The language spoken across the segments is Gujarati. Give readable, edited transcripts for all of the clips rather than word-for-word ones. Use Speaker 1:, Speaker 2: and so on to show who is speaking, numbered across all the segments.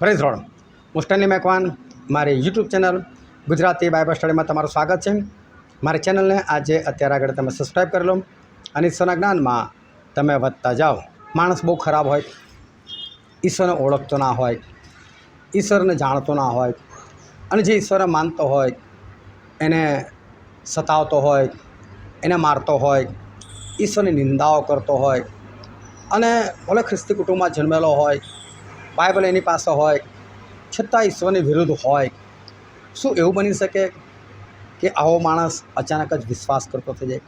Speaker 1: Praise road. હું સ્ટેનલી મેકવાન, મારી યુટ્યુબ ચેનલ ગુજરાતી બાઇબલ સ્ટડીમાં તમારું સ્વાગત છે. મારી ચેનલને આજે અત્યારે આગળ તમે સબસ્ક્રાઈબ કરી લો અને ઈશ્વરના જ્ઞાનમાં તમે વધતા જાઓ. માણસ બહુ ખરાબ હોય, ઈશ્વરને ઓળખતો ના હોય, ઈશ્વરને જાણતો ના હોય, અને જે ઈશ્વરને માનતો હોય એને સતાવતો હોય, એને મારતો હોય, ઈશ્વરની નિંદાઓ કરતો હોય, અને ભલે ખ્રિસ્તી કુટુંબમાં જન્મેલો હોય, બાઇબલ એની પાસે હોય, છતાં ઈશ્વરની વિરુદ્ધ હોય. શું એવું બની શકે કે આવો માણસ અચાનક જ વિશ્વાસ કરતો થઈ જાય?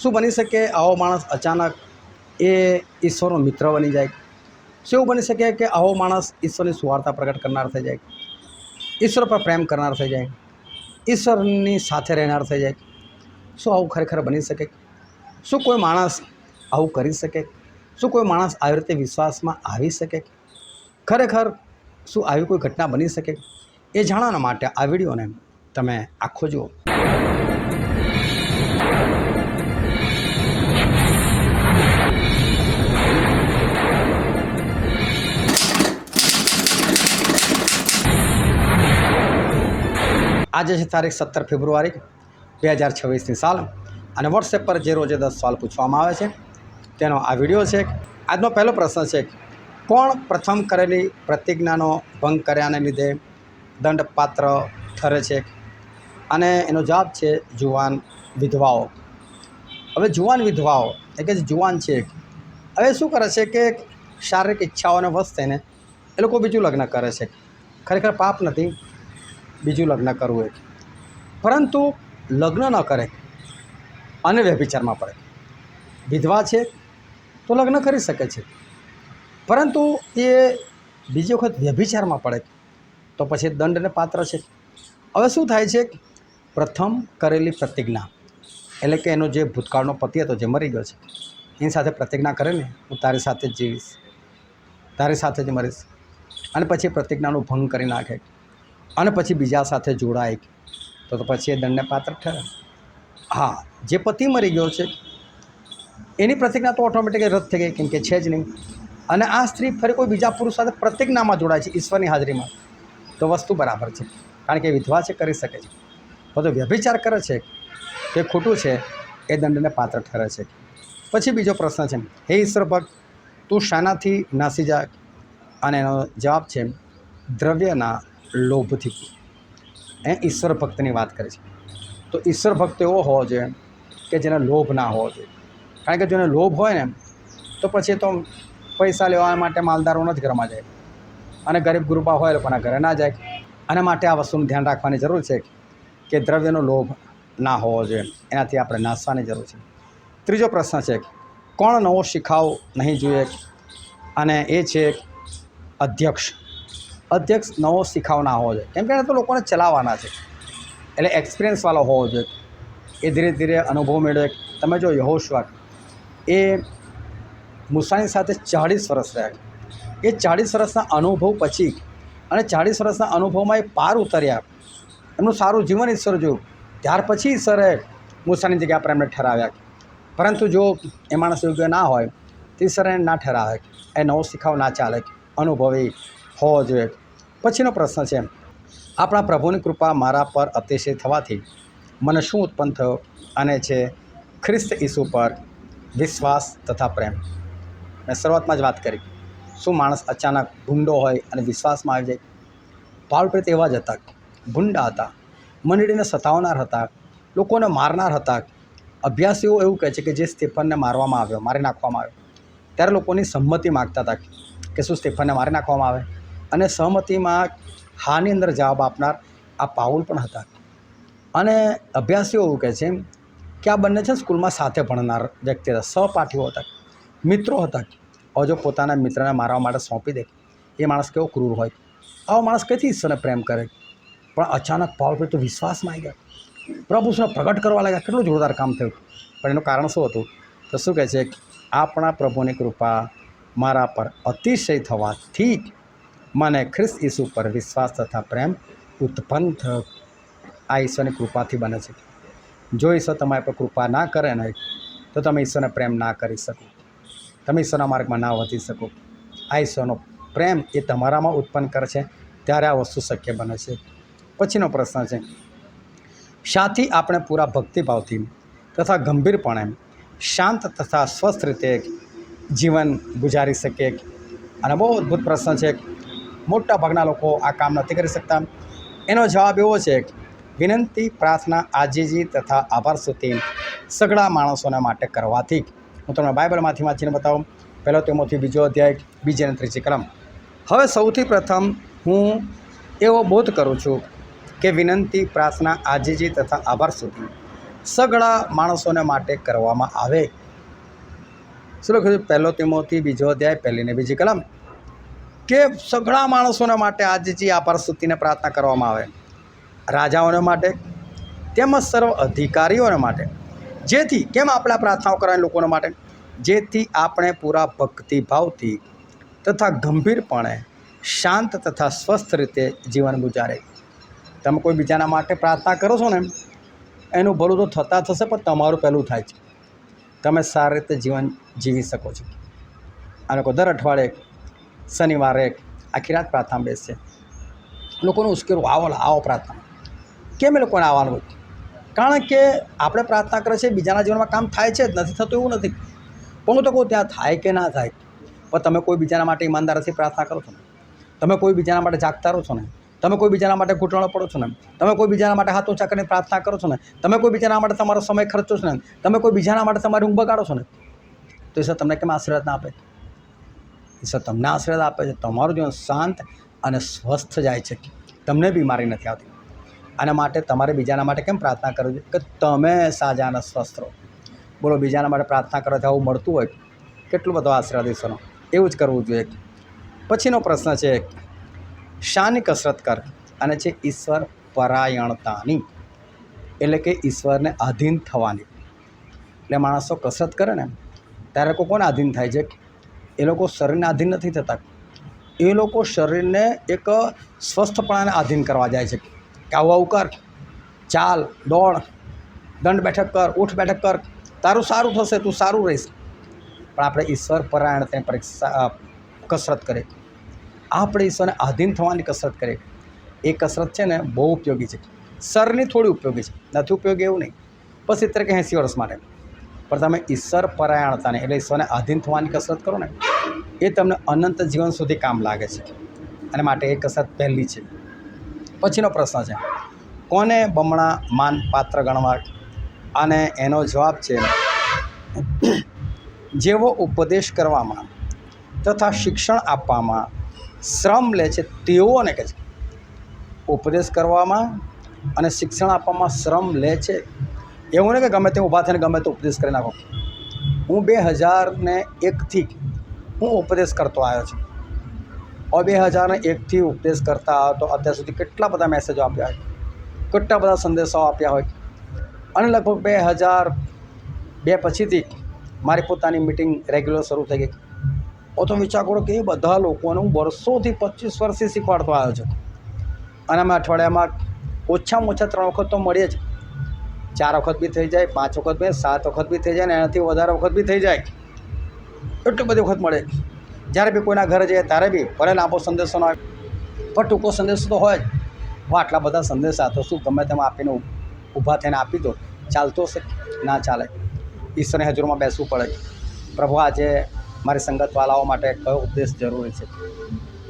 Speaker 1: શું બની શકે આવો માણસ અચાનક એ ઈશ્વરનો મિત્ર બની જાય? શું એવું બની શકે કે આવો માણસ ઈશ્વરની સુવાર્તા પ્રગટ કરનાર થઈ જાય, ઈશ્વર પર પ્રેમ કરનાર થઈ જાય, ઈશ્વરની સાથે રહેનાર થઈ જાય? શું આવું ખરેખર બની શકે? શું કોઈ માણસ આવું કરી શકે? શું કોઈ માણસ આવી રીતે વિશ્વાસમાં આવી શકે? ખરેખર શું આવી કોઈ ઘટના બની શકે? એ જાણવા માટે આ વિડીયોને તમે આખો જુઓ. આજે છે તારીખ 17 ફેબ્રુઆરી 2026ની સાલ, અને વોટ્સએપ પર જે રોજે 10 સવાલ પૂછવામાં આવે છે તેનો આ વિડીયો છે. આજનો પહેલો પ્રશ્ન છે, કોણ પ્રથમ કરેલી પ્રતિજ્ઞાનો ભંગ કર્યાને લીધે દંડપાત્ર ઠરે છે? અને એનો જવાબ છે જુવાન વિધવાઓ. હવે જુવાન વિધવાઓ એટલે કે જે જુવાન છે, હવે શું કરે છે કે શારીરિક ઈચ્છાઓને વશ થઈને એ લોકો બીજું લગ્ન કરે છે. ખરેખર પાપ નથી બીજું લગ્ન કરવું એ, પરંતુ લગ્ન ન કરે અને વ્યભિચારમાં પડે. વિધવા છે તો લગ્ન કરી શકે છે, પરંતુ એ બીજી વખત વ્યભિચારમાં પડે તો પછી દંડને પાત્ર છે. હવે શું થાય છે? પ્રથમ કરેલી પ્રતિજ્ઞા એટલે કે એનો જે ભૂતકાળનો પતિ હતો જે મરી ગયો છે એની સાથે પ્રતિજ્ઞા કરે ને, હું તારી સાથે જ જીવીશ, તારી સાથે જ મરીશ, અને પછી પ્રતિજ્ઞાનો ભંગ કરી નાખે અને પછી બીજા સાથે જોડાય તો પછી એ દંડને પાત્ર ઠરે. હા, જે પતિ મરી ગયો છે એની પ્રતિજ્ઞા તો ઓટોમેટિક રદ થઈ ગઈ, કેમ કે છે જ નહીં. અને આ સ્ત્રી ફરી કોઈ બીજા પુરુષ સાથે પ્રતિજ્ઞામાં જોડાય છે ઈશ્વરની હાજરીમાં, તો વસ્તુ બરાબર છે, કારણ કે વિધવા છે, કરી શકે છે. બધો વ્યભિચાર કરે છે તે ખોટું છે, એ દંડને પાત્ર ઠરે છે. પછી બીજો પ્રશ્ન છે, હે ઈશ્વર ભક્ત, તું શાનાથી નાસી જાય? અને એનો જવાબ છે દ્રવ્યના લોભથી. ઈશ્વર ભક્તની વાત કરે છે. તો ઈશ્વર ભક્ત એવો હોવો જોઈએ કે જેને લોભ ના હોવો જોઈએ, કારણ કે જેને લોભ હોય ને તો પછી તો પૈસા લેવા માટે માલદારોના જ ઘરમાં જાય, અને ગરીબ ગુરુબા હોય લોકોના ઘરે ના જાય. અને માટે આ વસ્તુનું ધ્યાન રાખવાની જરૂર છે કે દ્રવ્યનો લોભ ના હોવો જોઈએ, એનાથી આપણે નાસવાની જરૂર છે. ત્રીજો પ્રશ્ન છે, કોણ નવો શીખાવ નહીં જોઈએ? અને એ છે અધ્યક્ષ. અધ્યક્ષ નવો શીખાવ ના હોવો જોઈએ, કેમ કે એને તો લોકોને ચલાવવાના છે, એટલે એક્સપિરિયન્સવાળો હોવો જોઈએ. એ ધીરે ધીરે અનુભવ મેળવે. તમે જો યહોશુઆ, એ મૂસાની સાથે 40 વર્ષ રહ્યા. એ 40 વર્ષના અનુભવ પછી અને 40 વર્ષના અનુભવમાં એ પાર ઉતર્યા, એમનું સારું જીવન ઈશ્વર જોયું, ત્યાર પછી ઈશ્વરે મૂસાની જગ્યા પર એમને ઠરાવ્યા. પરંતુ જો એ માણસ યોગ્ય ના હોય તો ઈશ્વર એને ના ઠરાવે. એ નવો શીખાવ ના ચાલે, અનુભવી હોવો જોઈએ. પછીનો પ્રશ્ન છે, આપણા પ્રભુની કૃપા મારા પર અતિશય થવાથી મને શું ઉત્પન્ન થયો? અને છે ખ્રિસ્ત ઈસુ પર વિશ્વાસ તથા પ્રેમ. મેં શરૂઆતમાં જ વાત કરી, શું માણસ અચાનક ભૂંડો હોય અને વિશ્વાસમાં આવી જાય? પાઉલ પ્રેત એવા જ હતા, ભૂંડા હતા, મંડળીને સતાવનાર હતા, લોકોને મારનાર હતા. અભ્યાસીઓ એવું કહે છે કે જે સ્ટેફનને મારી નાખવામાં આવ્યો, ત્યારે લોકોની સંમતિ માગતા હતા કે શું સ્ટેફનને મારી નાખવામાં આવે, અને સહમતિમાં હાની અંદર જવાબ આપનાર આ પાઉલ પણ હતા. અને અભ્યાસીઓ એવું કહે છે કે આ બંને છે સ્કૂલમાં સાથે ભણનાર વ્યક્તિ હતા, સહપાઠીઓ હતા, મિત્રો હતા. હવે જો પોતાના મિત્રને મારવા માટે સોંપી દે, એ માણસ કેવો ક્રૂર હોય! આવો માણસ કઈથી ઈશ્વરને પ્રેમ કરે? પણ અચાનક પાઉલ પ્રેત તો વિશ્વાસમાં આવી ગયા, પ્રભુને પ્રગટ કરવા લાગ્યા. કેટલું જોરદાર કામ થયું! પણ એનું કારણ શું હતું? તો શું કહે છે, આપણા પ્રભુની કૃપા મારા પર અતિશય થવાથી મને ખ્રિસ્ત ઈસુ પર વિશ્વાસ તથા પ્રેમ ઉત્પન્ન થયો. આ ઈશ્વરની કૃપાથી બને છે. જો ઈશ્વર તમારી પર કૃપા ના કરે ને તો તમે ઈશ્વરને પ્રેમ ના કરી શકો, તમે ઈશ્વરના માર્ગમાં ના વધી શકો. આ ઈશ્વરનો પ્રેમ એ તમારામાં ઉત્પન્ન કરે છે ત્યારે આ વસ્તુ શક્ય બને છે. પછીનો પ્રશ્ન છે, શાથી આપણે પૂરા ભક્તિભાવથી તથા ગંભીરપણે શાંત તથા સ્વસ્થ રીતે જીવન ગુજારી શકીએ? અને બહુ અદ્ભુત પ્રશ્ન છે. મોટા ભાગના લોકો આ કામ નથી કરી શકતા. એનો જવાબ એવો છે, વિનંતી, પ્રાર્થના, આજીજી તથા આભાર સ્તુતિ સઘળા માણસોના માટે કરવાથી. હું તમને બાઇબલમાંથી વાંચીને બતાવું. 1 તિમોથી 2 અધ્યાય 2 અને 3 કલમ. હવે સૌથી પ્રથમ હું એવો બોધ કરું છું કે વિનંતી, પ્રાર્થના, આજીજી તથા આભાર સ્તુતિ સઘળા માણસોને માટે કરવામાં આવે. શું લખ્યું? 1 તિમોથી 2 અધ્યાય 1 અને 2 કલમ, કે સઘળા માણસોના માટે આજીજી, આભાર સ્તુતિને પ્રાર્થના કરવામાં આવે. રાજાઓને માટે તેમજ સર્વ અધિકારીઓને માટે. જેથી કેમ આપણે પ્રાર્થનાઓ કરવાની લોકોના માટે? જેથી આપણે પૂરા ભક્તિભાવથી તથા ગંભીરપણે શાંત તથા સ્વસ્થ રીતે જીવન ગુજારે. તમે કોઈ બીજાના માટે પ્રાર્થના કરો છો ને, એનું ભલું તો થતા થશે, પણ તમારું પહેલું થાય છે. તમે સારી રીતે જીવન જીવી શકો છો. આ લોકો દર અઠવાડિયે શનિવારે આખી રાત પ્રાર્થના બેસશે. લોકોનું ઉશ્કેરું, આવો પ્રાર્થના. કેમ એ લોકોને આવવાનું હોય? કારણ કે આપણે પ્રાર્થના કરે છે, બીજાના જીવનમાં કામ થાય છે જ, નથી થતું એવું નથી. પણ હું તો કહું, ત્યાં થાય કે ના થાય, પણ તમે કોઈ બીજાના માટે ઈમાનદારીથી પ્રાર્થના કરો છો ને, તમે કોઈ બીજાના માટે જાગતા રહો છો ને, તમે કોઈ બીજાના માટે ઘૂંટણો પડો છો ને, તમે કોઈ બીજાના માટે હાથ ઊંચા કરીને પ્રાર્થના કરો છો ને, તમે કોઈ બીજાના માટે તમારો સમય ખર્ચો છો ને, તમે કોઈ બીજાના માટે તમારી ઊંઘ બગાડો છો ને, તો ઈશ્વર તમને કેમ આશીર્વાદ ના આપે? ઈશ્વર તમને આશીર્વાદ આપે છે. તમારું જીવન શાંત અને સ્વસ્થ જાય છે, તમને બીમારી નથી આવતી. આના માટે તમારે બીજાના માટે કેમ પ્રાર્થના કરવી જોઈએ? કે તમે સાજા અને સ્વસ્થ રહો. બોલો, બીજાના માટે પ્રાર્થના કરો તો આવું મળતું હોય? કેટલું બધો આશીર્વાદ ઈશ્વરનો. એવું જ કરવું જોઈએ. પછીનો પ્રશ્ન છે, શાની કસરત કર? અને છે ઈશ્વર પરાયણતાની, એટલે કે ઈશ્વરને આધીન થવાની. એટલે માણસો કસરત કરે ને ત્યારે કોને આધીન થાય છે? એ લોકો શરીરને આધીન નથી થતા. એ લોકો શરીરને એક સ્વસ્થપણાને આધીન કરવા જાય છે. કે આવું કર, ચાલ, દોડ, દંડ બેઠક કર, ઊઠ બેઠક કર, તારું સારું થશે, તું સારું રહીશ. પણ આપણે ઈશ્વર પરાયણતાની કસરત કરીએ, આપણે ઈશ્વરને આધીન થવાની કસરત કરીએ. એ કસરત છે ને બહુ ઉપયોગી છે. શરીરની થોડી ઉપયોગી છે, નથી ઉપયોગી એવું નહીં, બસ 70 કે 80 વર્ષ માટે. પણ તમે ઈશ્વર પરાયણતાને એટલે ઈશ્વરને આધીન થવાની કસરત કરો ને, એ તમને અનંત જીવન સુધી કામ લાગે છે. અને માટે એ કસરત પહેલી છે. પછીનો પ્રશ્ન છે, કોને બમણા માનપાત્ર ગણવા? અને એનો જવાબ છે, જેવો ઉપદેશ કરવામાં તથા શિક્ષણ આપવામાં શ્રમ લે છે તેઓને કહે છે. ઉપદેશ કરવામાં અને શિક્ષણ આપવામાં શ્રમ લે છે એવું નહીં કે ગમે તે ઊભા થઈને ગમે તે ઉપદેશ કરી નાખો. હું 2001થી હું ઉપદેશ કરતો આવ્યો છું. 2001થી ઉપદેશ કરતા આવ્યો તો અત્યાર સુધી કેટલા બધા મેસેજો આપ્યા હોય, કેટલા બધા સંદેશાઓ આપ્યા હોય. અને લગભગ 2002 પછીથી મારી પોતાની મિટિંગ રેગ્યુલર શરૂ થઈ ગઈ. તો વિચાર કરો કે એ બધા લોકોને હું વર્ષોથી 25 વર્ષથી શીખવાડતો આવ્યો છું. અને અમે અઠવાડિયામાં ઓછામાં ઓછા 3 વખત તો મળીએ જ. 4 વખત બી થઈ જાય, 5 વખત બી, 7 વખત બી થઈ જાય, ને એનાથી વધારે વખત બી થઈ જાય. એટલી બધી વખત મળે. જ્યારે બી કોઈના ઘરે જઈએ ત્યારે બી ભલે લાંબો સંદેશો ના હોય, પણ ટૂંકો સંદેશો તો હોય જ. હું આટલા બધા સંદેશા તો શું ગમે તેમાં આપીને ઊભા થઈને આપી દો, ચાલતો હશે? ના ચાલે. ઈશ્વરની હજુરમાં બેસવું પડે. પ્રભુ, આજે મારી સંગતવાલાઓ માટે કયો ઉપદેશ જરૂરી છે?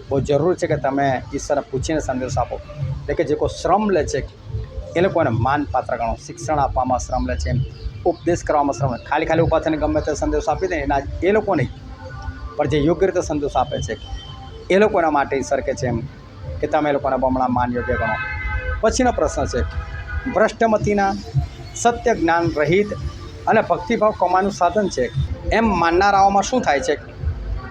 Speaker 1: બહુ જરૂરી છે કે તમે ઈશ્વરને પૂછીને સંદેશો આપો. એટલે કે જે કોઈ શ્રમ લે છે એ લોકોને માનપાત્ર ગણો. શિક્ષણ આપવામાં શ્રમ લે છે, ઉપદેશ કરવામાં શ્રમ લે. ખાલી ઊભા થઈને ગમે તે સંદેશો આપી દે એના એ લોકો નહીં, પણ જે યોગ્ય રીતે સંદેશો આપે છે એ લોકોના માટે ઈશ્વર કહે છે એમ કે તમે એ લોકોના બમણા માન યોગ્ય ગણો. પછીનો પ્રશ્ન છે, ભ્રષ્ટમતીના સત્ય જ્ઞાન રહિત અને ભક્તિભાવ કમાવાનું સાધન છે એમ માનનારાઓમાં શું થાય છે?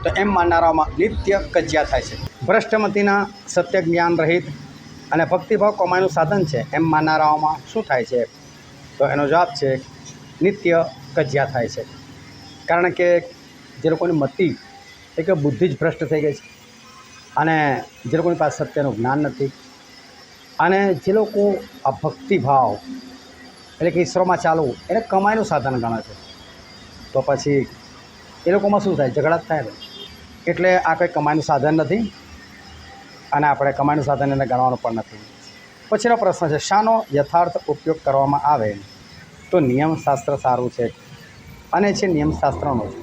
Speaker 1: તો એમ માનનારાઓમાં નિત્ય કજિયા થાય છે. ભ્રષ્ટમતીના સત્ય જ્ઞાન રહિત અને ભક્તિભાવ કમાવાનું સાધન છે એમ માનનારાઓમાં શું થાય છે? તો એનો જવાબ છે, નિત્ય કજિયા થાય છે. કારણ કે જે લોકોની મતિ એ કે બુદ્ધિ જ ભ્રષ્ટ થઈ ગઈ છે, અને જે લોકોની પાસે સત્યનું જ્ઞાન નથી, અને જે લોકો આ ભક્તિભાવ એટલે કે ઈશ્વરમાં ચાલવું એને કમાઈનું સાધન ગણે છે, તો પછી એ લોકોમાં શું થાય? ઝઘડા જ થાય ને. એટલે આ કંઈ કમાણીનું સાધન નથી અને આપણે કમાણીનું સાધન એને ગણવાનું પણ નથી. પછીનો પ્રશ્ન છે, શાનો યથાર્થ ઉપયોગ કરવામાં આવે તો નિયમશાસ્ત્ર સારું છે? અને છે નિયમશાસ્ત્રનો છે.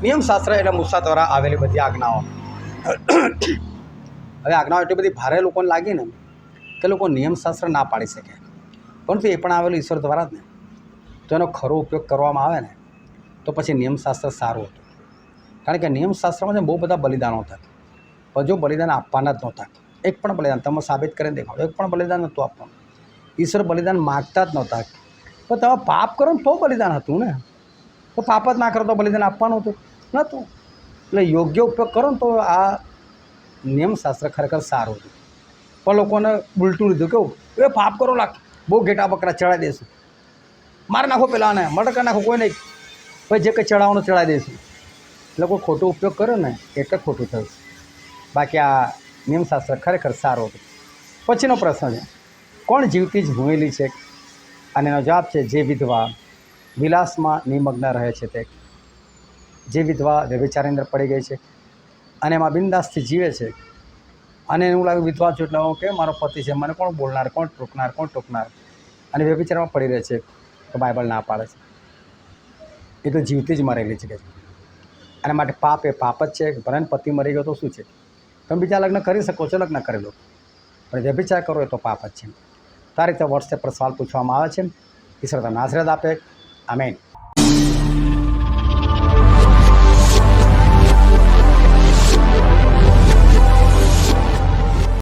Speaker 1: નિયમશાસ્ત્ર એટલે મૂસા દ્વારા આવેલી બધી આજ્ઞાઓ. હવે આજ્ઞાઓ એટલી બધી ભારે લોકોને લાગી ને કે લોકો નિયમશાસ્ત્ર ના પાડી શકે, પરંતુ એ પણ આવેલું ઈશ્વર દ્વારા જ ને. તો એનો ખરો ઉપયોગ કરવામાં આવે ને તો પછી નિયમશાસ્ત્ર સારું હતું. કારણ કે નિયમશાસ્ત્રમાં છે બહુ બધા બલિદાનો હતા, પણ જો બલિદાન આપવાના જ નહોતા, એક પણ બલિદાન તમે સાબિત કરીને દેખાડો, એક પણ બલિદાન નહોતું આપવાનું. ઈશ્વર બલિદાન માગતા જ નહોતા. પણ તમે પાપ કરો ને તો બલિદાન હતું ને, તો પાપ જ ના કરો તો બલિદાન આપવાનું હતું નહોતું. એટલે યોગ્ય ઉપયોગ કરો ને તો આ નિયમશાસ્ત્ર ખરેખર સારું હતું. પણ લોકોને ઉલટું લીધું, કેવું એ પાપ કરો લાગ, બહુ ઘેટા બકરા ચડાવી દઈશું, મારી નાખો પેલાને, મર્ડર કરી નાખો, કોઈ નહીં, ભાઈ જે કંઈ ચડાવવાનું ચડાવી દઈશું. એટલે કોઈ ખોટો ઉપયોગ કર્યો ને એટલે ખોટું થયું. બાકી આ નિયમશાસ્ત્ર ખરેખર સારું હતું. પછીનો પ્રશ્ન છે, કોણ જીવતી જ હોયેલી છે? અને એનો જવાબ છે, જે વિધવા વિલાસમાં નિમગ્ન રહે છે તે. જે વિધવા વ્યભિચારની અંદર પડી ગઈ છે અને એમાં બિંદાસથી જીવે છે અને એવું લાગે વિધવા છું એટલે કે મારો પતિ છે, મને કોણ બોલનાર, કોણ ટોકનાર અને વ્યભિચારમાં પડી રહે છે, તો બાઇબલ ના પાડે છે એ તો જીવતી જ મરેલી છે કે. અને માટે પાપ એ પાપ જ છે. ભલે પતિ મરી ગયો તો શું છે, તમે બીજા લગ્ન કરી શકો છો, લગ્ન કરી લો, પણ વ્યભિચાર કરો એ તો પાપ જ છે. તો આ રીતે વોટ્સએપ પર સવાલ પૂછવામાં આવે છે. ઈશ્વર તમને આશીર્વાદ આપે. આમેન.